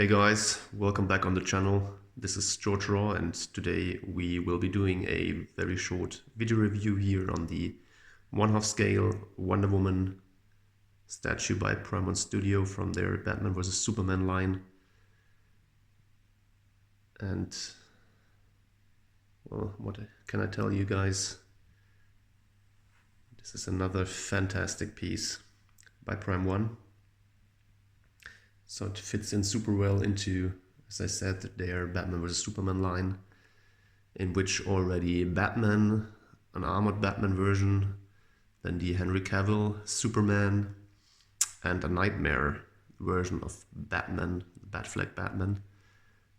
Hey guys, welcome back on the channel. This is George Raw, and today we will be doing a very short video review here on the 1/2 scale Wonder Woman statue by Paramount Studio from their Batman vs Superman line. And well, what can I tell you guys? This is another fantastic piece by Prime 1. So it fits in super well into, as I said, their Batman vs Superman line, in which already Batman, an armored Batman version, then the Henry Cavill Superman, and a Nightmare version of Batman, Batfleck Batman,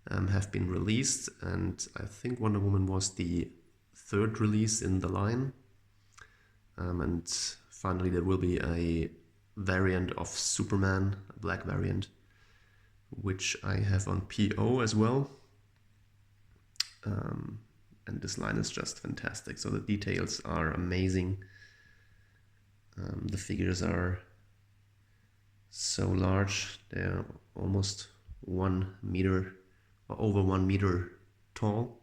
have been released. And I think Wonder Woman was the third release in the line. And finally there will be a variant of Superman, a black variant, which I have on PO as well. And this line is just fantastic. So the details are amazing. The figures are so large. They're almost 1 meter or over 1 meter tall.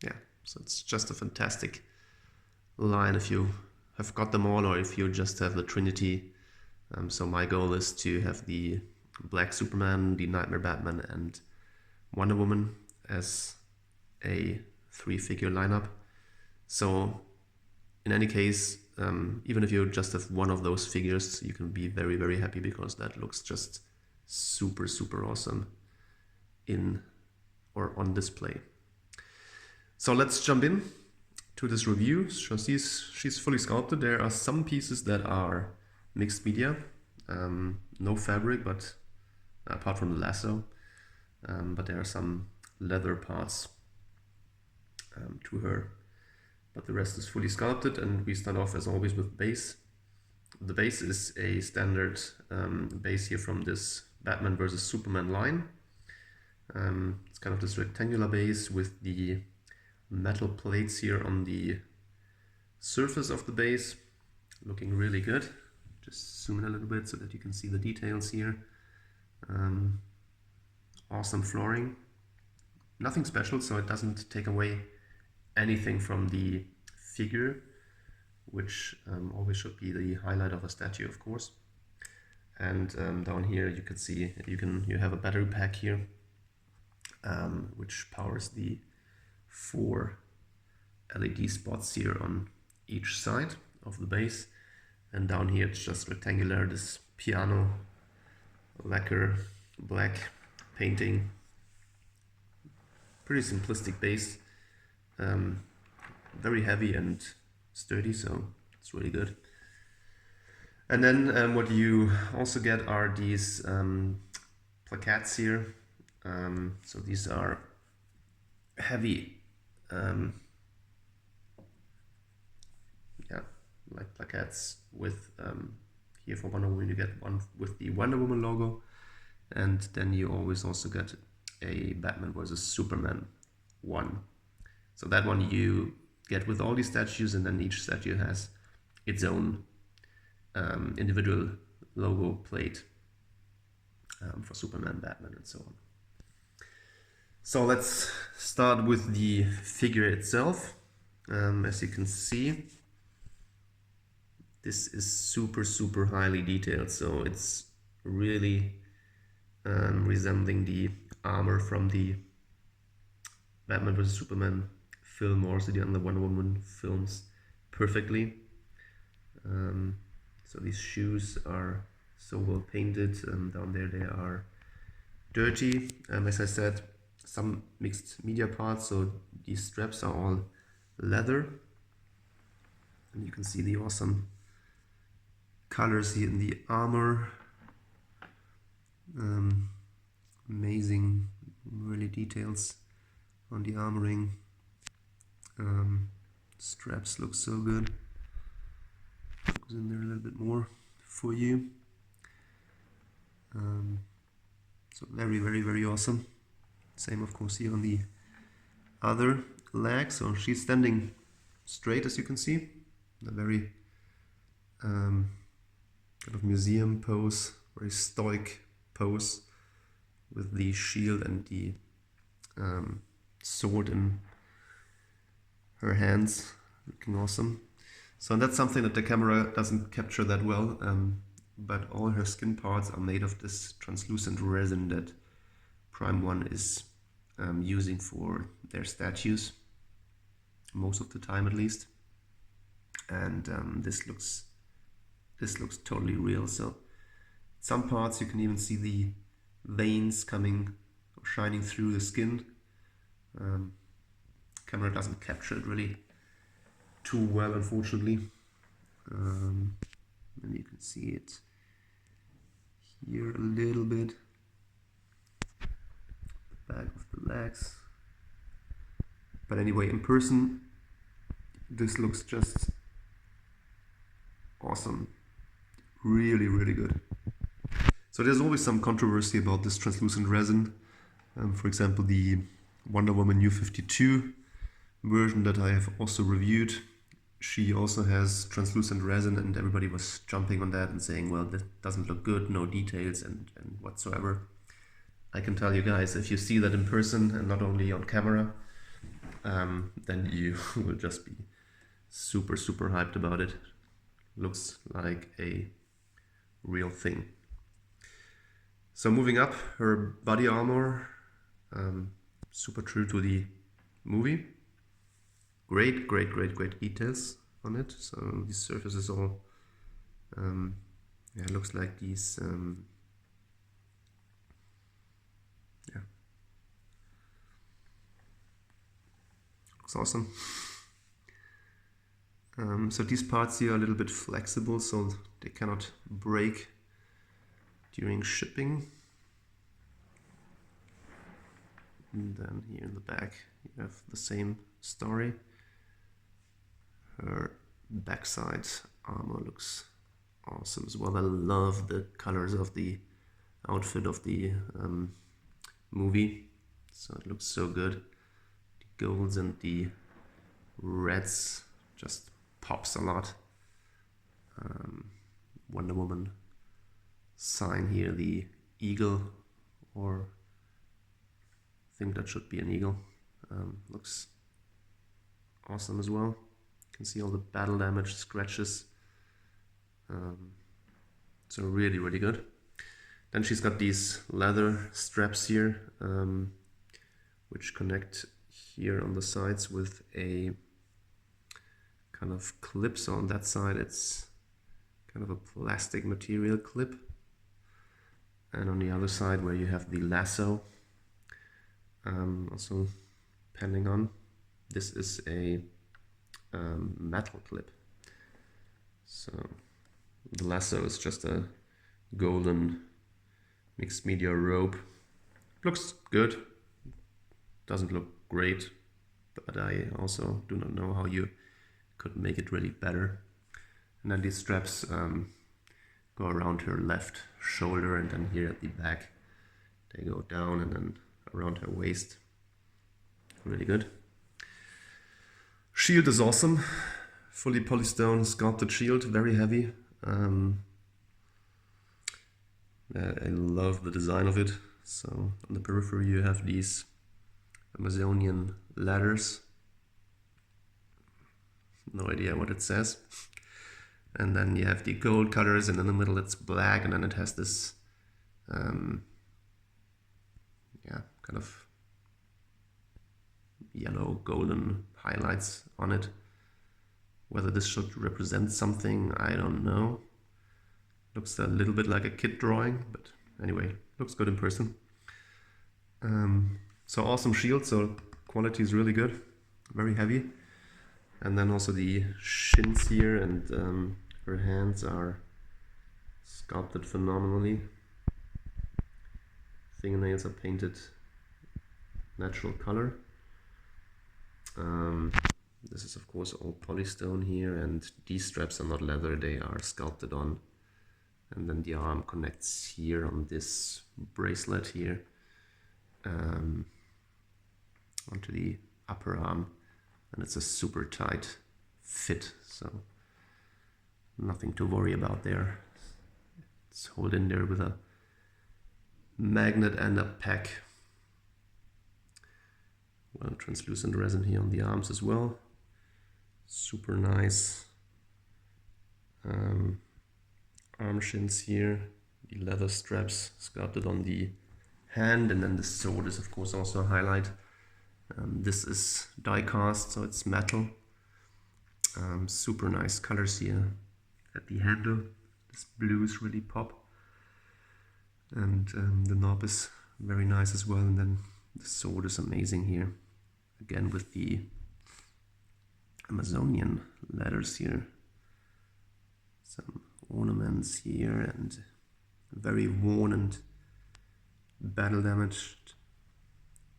Yeah, so it's just a fantastic line if you have got them all, or if you just have the Trinity. So my goal is to have the Black Superman, the Nightmare Batman, and Wonder Woman as a 3-figure lineup. So in any case, even if you just have one of those figures, you can be very, very happy, because that looks just super, super awesome in or on display. So let's jump in to this review. So she's fully sculpted. There are some pieces that are mixed media, no fabric, but apart from the lasso, but there are some leather parts to her, but the rest is fully sculpted. And we start off as always with base. The base is a standard base here from this Batman vs Superman line. It's kind of this rectangular base with the metal plates here on the surface of the base, looking really good. Just zoom in a little bit so that you can see the details here. Awesome flooring. Nothing special, so it doesn't take away anything from the figure, which always should be the highlight of a statue, of course. And down here you can see you have a battery pack here, which powers the 4 LED spots here on each side of the base. And down here it's just rectangular, this piano lacquer black painting. Pretty simplistic base, very heavy and sturdy, so it's really good. And then what you also get are these plaquettes here. So these are heavy, like plaquettes with here for Wonder Woman you get one with the Wonder Woman logo, and then you always also get a Batman vs Superman one. So that one you get with all these statues, and then each statue has its own individual logo plate for Superman, Batman, and so on. So let's start with the figure itself. As you can see, this is super, super highly detailed, so it's really resembling the armor from the Batman vs Superman film, or also the other Wonder Woman films, perfectly. So these shoes are so well painted. Down there they are dirty. As I said, some mixed media parts, so these straps are all leather. And you can see the awesome colors here in the armor. Amazing, really details on the armoring. Straps look so good. Goes in there a little bit more for you. So very, very, very awesome. Same of course here on the other leg. So she's standing straight, as you can see. A very kind of museum pose, very stoic pose with the shield and the sword in her hands, looking awesome. So that's something that the camera doesn't capture that well, but all her skin parts are made of this translucent resin that Prime 1 is using for their statues, most of the time at least. And this looks totally real. So some parts you can even see the veins coming or shining through the skin. Camera doesn't capture it really too well, unfortunately. And you can see it here a little bit. The back of the legs. But anyway, in person, this looks just awesome. Really, really good. So there's always some controversy about this translucent resin. For example, the Wonder Woman New 52 version that I have also reviewed, she also has translucent resin, and everybody was jumping on that and saying, well, that doesn't look good, no details and whatsoever. I can tell you guys, if you see that in person and not only on camera, then you will just be super, super hyped about it. Looks like a real thing. So moving up, her body armor, super true to the movie. Great details on it. So these surfaces all, it looks like these, looks awesome. So these parts here are a little bit flexible, so they cannot break during shipping. And then here in the back you have the same story. Her backside armor looks awesome as well. I love the colors of the outfit of the movie, so it looks so good. The golds and the reds just pops a lot. Wonder Woman sign here, the eagle, or I think that should be an eagle. Looks awesome as well. You can see all the battle damage, scratches. So really, really good. Then she's got these leather straps here, which connect here on the sides with a kind of clip. So on that side it's kind of a plastic material clip, and on the other side where you have the lasso, also pending on, this is a metal clip. So the lasso is just a golden mixed media rope. Looks good, doesn't look great, but I also do not know how you could make it really better. And then these straps go around her left shoulder, and then here at the back they go down and then around her waist. Really good. Shield is awesome. Fully polystone sculpted shield, very heavy. I love the design of it. So on the periphery you have these Amazonian ladders. No idea what it says. And then you have the gold colors, and in the middle it's black, and then it has this kind of yellow golden highlights on it. Whether this should represent something, I don't know. Looks a little bit like a kid drawing, but anyway, looks good in person. So awesome shield, so quality is really good, very heavy. And then also the shins here, and her hands are sculpted phenomenally. Fingernails are painted natural color. This is of course all polystone here, and these straps are not leather, they are sculpted on. And then the arm connects here on this bracelet here onto the upper arm, and it's a super tight fit, so nothing to worry about there. It's held in there with a magnet and a pack. Well, translucent resin here on the arms as well. Super nice. Arm shins here. The leather straps sculpted on the hand, and then the sword is of course also a highlight. This is die cast, so it's metal. Super nice colors here at the handle. This blues really pop, and the knob is very nice as well. And then the sword is amazing here, again with the Amazonian letters here. Some ornaments here, and very worn and battle damaged.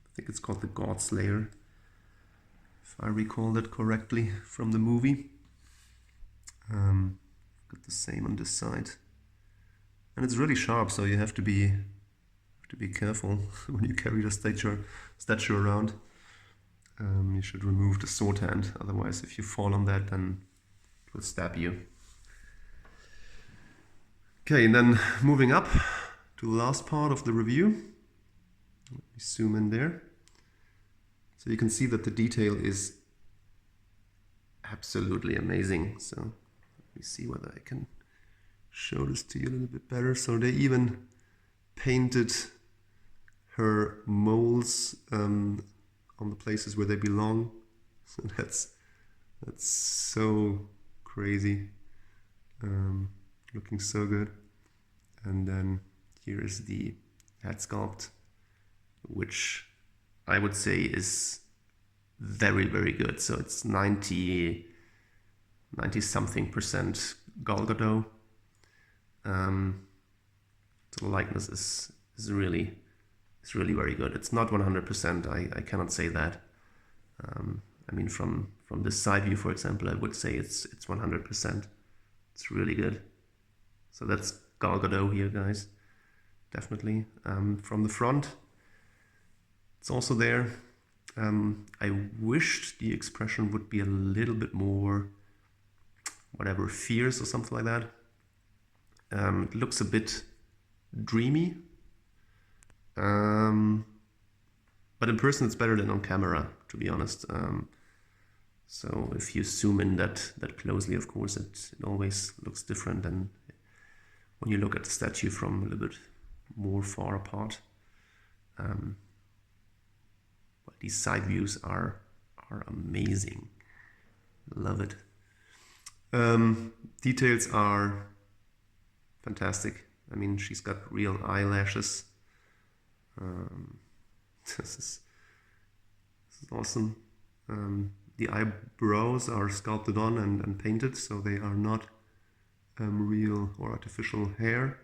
I think it's called the God Slayer, if I recall that correctly from the movie. Got the same on this side, and it's really sharp, so you have to be careful when you carry the statue around. You should remove the sword hand, otherwise if you fall on that, then it will stab you. Okay, and then moving up to the last part of the review. Let me zoom in there. So you can see that the detail is absolutely amazing. So let me see whether I can show this to you a little bit better. So they even painted her moles on the places where they belong. So that's so crazy. Looking so good. And then here is the head sculpt, which I would say is very, very good. So it's 90 something% Gadot. So the likeness is really very good. It's not 100%. I cannot say that. I mean, from this side view, for example, I would say it's 100%. It's really good. So that's Gadot here, guys. Definitely. From the front, it's also there. I wished the expression would be a little bit more, whatever, fierce or something like that. It looks a bit dreamy. But in person it's better than on camera, to be honest. So if you zoom in that closely, of course, it always looks different than when you look at the statue from a little bit more far apart. But these side views are amazing. Love it. Details are fantastic. I mean, she's got real eyelashes. This is awesome. The eyebrows are sculpted on and painted, so they are not real or artificial hair.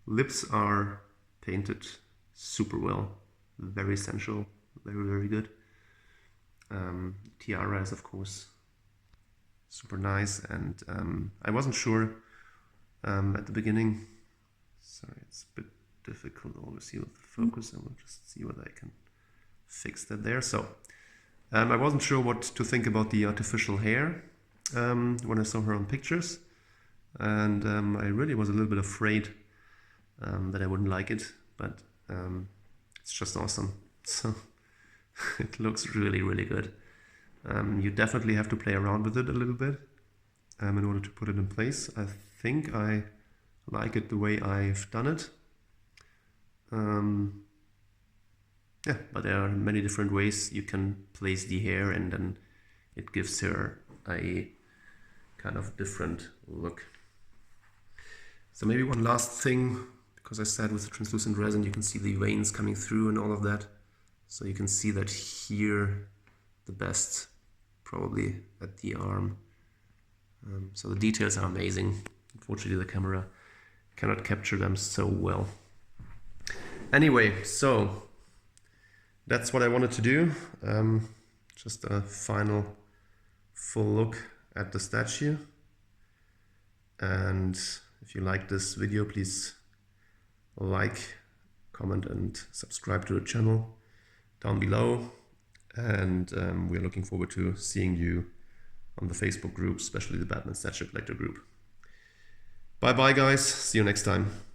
Lips are painted super well, very sensual, very, very good. Tiara is of course super nice, and I wasn't sure at the beginning. Sorry, it's a bit difficult always here with the focus. I will just see whether I can fix that there. So I wasn't sure what to think about the artificial hair when I saw her on pictures, and I really was a little bit afraid that I wouldn't like it, but it's just awesome. So it looks really, really good. You definitely have to play around with it a little bit in order to put it in place. I think I like it the way I've done it. Yeah, but there are many different ways you can place the hair, and then it gives her a kind of different look. So maybe one last thing, because I said with the translucent resin you can see the veins coming through and all of that. So you can see that here the best, probably at the arm. So the details are amazing. Unfortunately the camera cannot capture them so well. Anyway, so that's what I wanted to do. Just a final full look at the statue. And if you like this video, please like, comment and subscribe to the channel down below. And we're looking forward to seeing you on the Facebook group, especially the Batman Statue Collector group. Bye bye guys, see you next time.